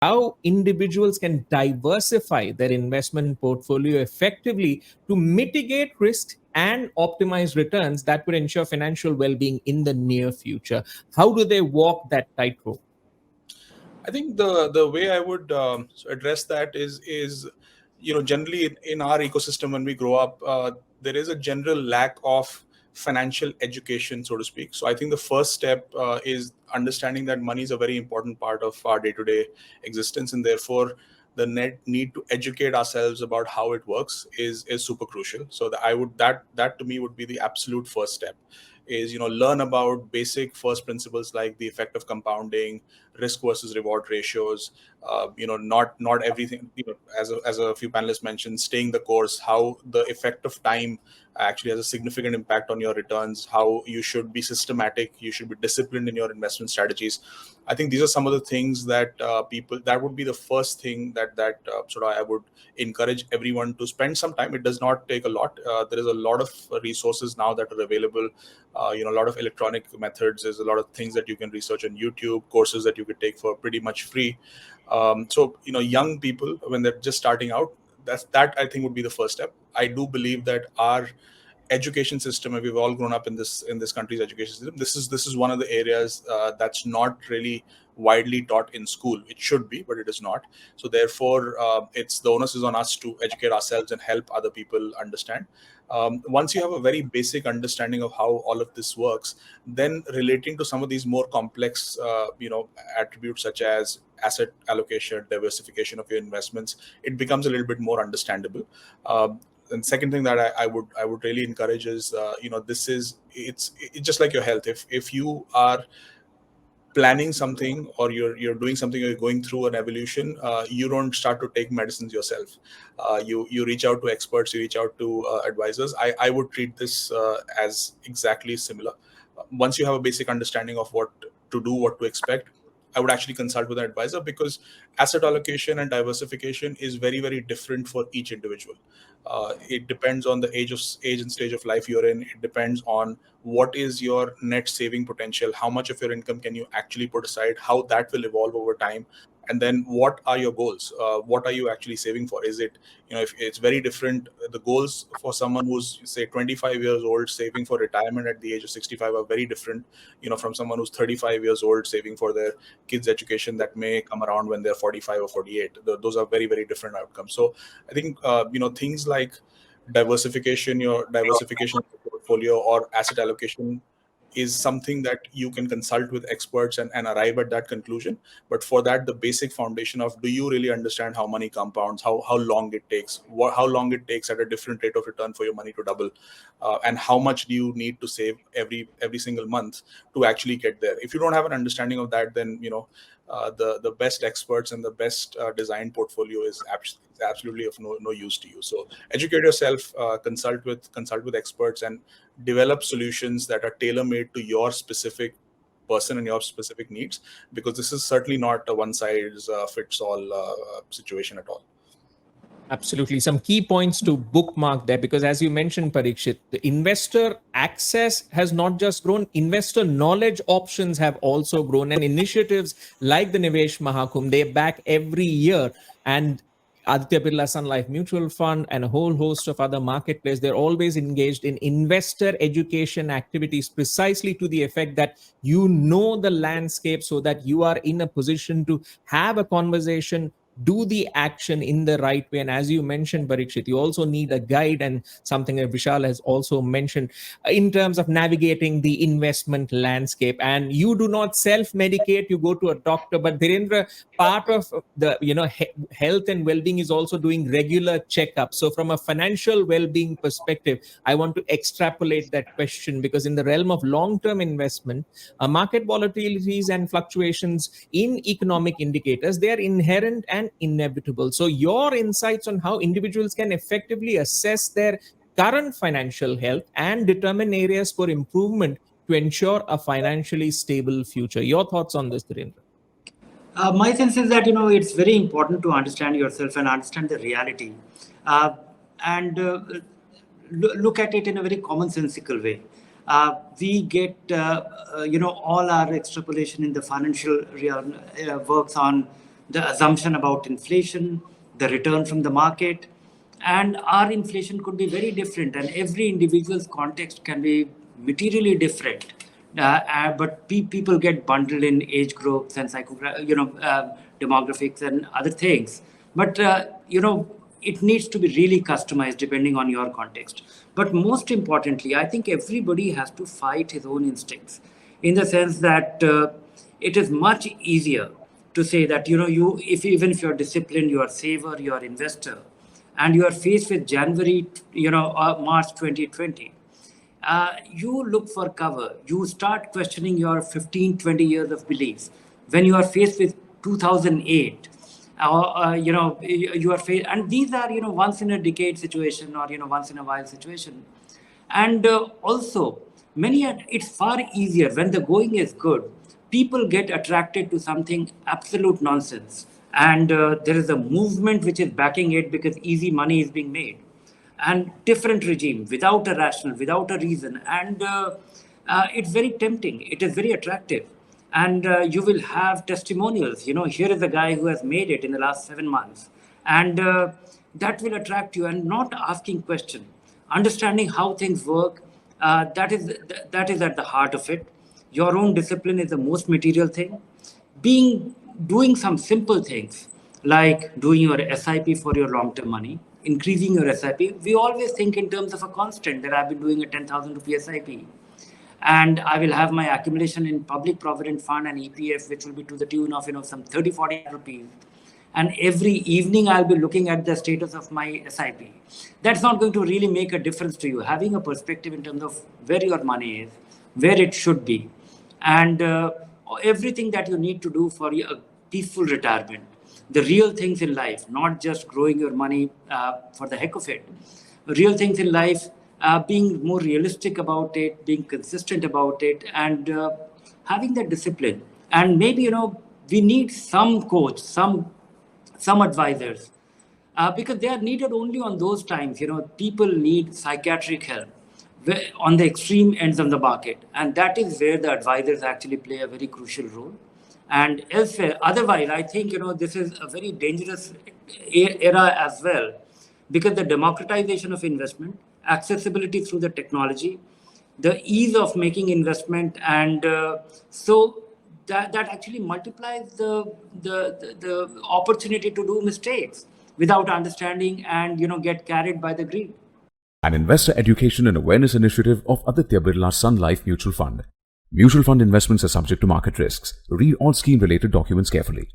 how individuals can diversify their investment portfolio effectively to mitigate risk and optimize returns that would ensure financial well-being in the near future. How do they walk that tightrope? I think the way I would address that is generally in our ecosystem when we grow up, there is a general lack of financial education, so to speak. So I think the first step is understanding that money is a very important part of our day-to-day existence, and therefore the need to educate ourselves about how it works is super crucial. So that to me would be the absolute first step, is learn about basic first principles like the effect of compounding, risk versus reward ratios. Not everything, as a few panelists mentioned, staying the course, how the effect of time actually has a significant impact on your returns, how you should be systematic, you should be disciplined in your investment strategies. I think these are some of the things that that would be the first thing that sort of I would encourage everyone to spend some time. It does not take a lot. There is a lot of resources now that are available. A lot of electronic methods. There's a lot of things that you can research on YouTube, courses that you could take for pretty much free. So young people, when they're just starting out, that I think would be the first step. I do believe that our education system, and we've all grown up in this country's education system, this is one of the areas that's not really widely taught in school. It should be, but it is not. So therefore it's the onus is on us to educate ourselves and help other people understand. Once you have a very basic understanding of how all of this works, then relating to some of these more complex attributes such as asset allocation, diversification of your investments, it becomes a little bit more understandable. And second thing that I would really encourage is it's just like your health. If you are planning something, or you're doing something, or you're going through an evolution, you don't start to take medicines yourself. You reach out to experts, you reach out to advisors. I would treat this as exactly similar. Once you have a basic understanding of what to do, what to expect, I would actually consult with an advisor, because asset allocation and diversification is very, very different for each individual. It depends on the age and stage of life you're in. It depends on what is your net saving potential, how much of your income can you actually put aside, how that will evolve over time, and then what are your goals, what are you actually saving for. Is it, if it's very different, the goals for someone who's say 25 years old saving for retirement at the age of 65 are very different, from someone who's 35 years old saving for their kids education that may come around when they're 45 or 48. Those are very, very different outcomes. So I think things like diversification of the portfolio or asset allocation is something that you can consult with experts and arrive at that conclusion. But for that, the basic foundation of, do you really understand how money compounds, how long it takes, how long it takes at a different rate of return for your money to double, and how much do you need to save every single month to actually get there. If you don't have an understanding of that, then the best experts and the best design portfolio is absolutely of no use to you. So educate yourself, consult with experts, and develop solutions that are tailor-made to your specific person and your specific needs, because this is certainly not a one size fits all situation at all. Absolutely. Some key points to bookmark there, because as you mentioned, Parikshit, the investor access has not just grown, investor knowledge options have also grown. And initiatives like the Nivesh Mahakumbh, they back every year. And Aditya Birla Sun Life Mutual Fund and a whole host of other marketplaces, they're always engaged in investor education activities, precisely to the effect that you know the landscape so that you are in a position to have a conversation, do the action in the right way. And as you mentioned, Parikshit, you also need a guide, and something that Vishal has also mentioned in terms of navigating the investment landscape. And you do not self-medicate, you go to a doctor. But Dhirendra, part of the health and well-being is also doing regular checkups. So from a financial well-being perspective, I want to extrapolate that question, because in the realm of long-term investment, market volatilities and fluctuations in economic indicators, they are inherent and inevitable. So your insights on how individuals can effectively assess their current financial health and determine areas for improvement to ensure a financially stable future. Your thoughts on this, Dhirendra? My sense is that it's very important to understand yourself and understand the reality, and look at it in a very commonsensical way. We get all our extrapolation in the financial realm works on the assumption about inflation, the return from the market, and our inflation could be very different, and every individual's context can be materially different. But people get bundled in age groups and demographics and other things. But it needs to be really customized depending on your context. But most importantly, I think everybody has to fight his own instincts, in the sense that it is much easier to say that even if you're disciplined, you are saver, you are investor, and you are faced with January, March 2020. You look for cover. You start questioning your 15, 20 years of beliefs. When you are faced with 2008, you are faced, and these are, once in a decade situation, or, once in a while situation. And also, it's far easier when the going is good. People get attracted to something absolute nonsense. And there is a movement which is backing it because easy money is being made. And different regime, without a rational, without a reason. And it's very tempting. It is very attractive. And you will have testimonials. Here is a guy who has made it in the last 7 months. And that will attract you, and not asking question. Understanding how things work, that is at the heart of it. Your own discipline is the most material thing. Doing some simple things, like doing your SIP for your long-term money, increasing your SIP. We always think in terms of a constant, that I've been doing a 10,000 rupee SIP. And I will have my accumulation in public provident fund and EPF, which will be to the tune of some 30, 40 rupees. And every evening I'll be looking at the status of my SIP. That's not going to really make a difference to you. Having a perspective in terms of where your money is, where it should be, and everything that you need to do for a peaceful retirement. The real things in life, not just growing your money for the heck of it. Real things in life, being more realistic about it, being consistent about it, and having that discipline. And maybe, we need some coach, some advisors, because they are needed only on those times. People need psychiatric help on the extreme ends of the market. And that is where the advisors actually play a very crucial role. And elsewhere, otherwise, I think, this is a very dangerous era as well, because the democratization of investment, accessibility through the technology, the ease of making investment, and so that actually multiplies the opportunity to do mistakes without understanding and, get carried by the greed. An investor education and awareness initiative of Aditya Birla Sun Life Mutual Fund. Mutual fund investments are subject to market risks. Read all scheme-related documents carefully.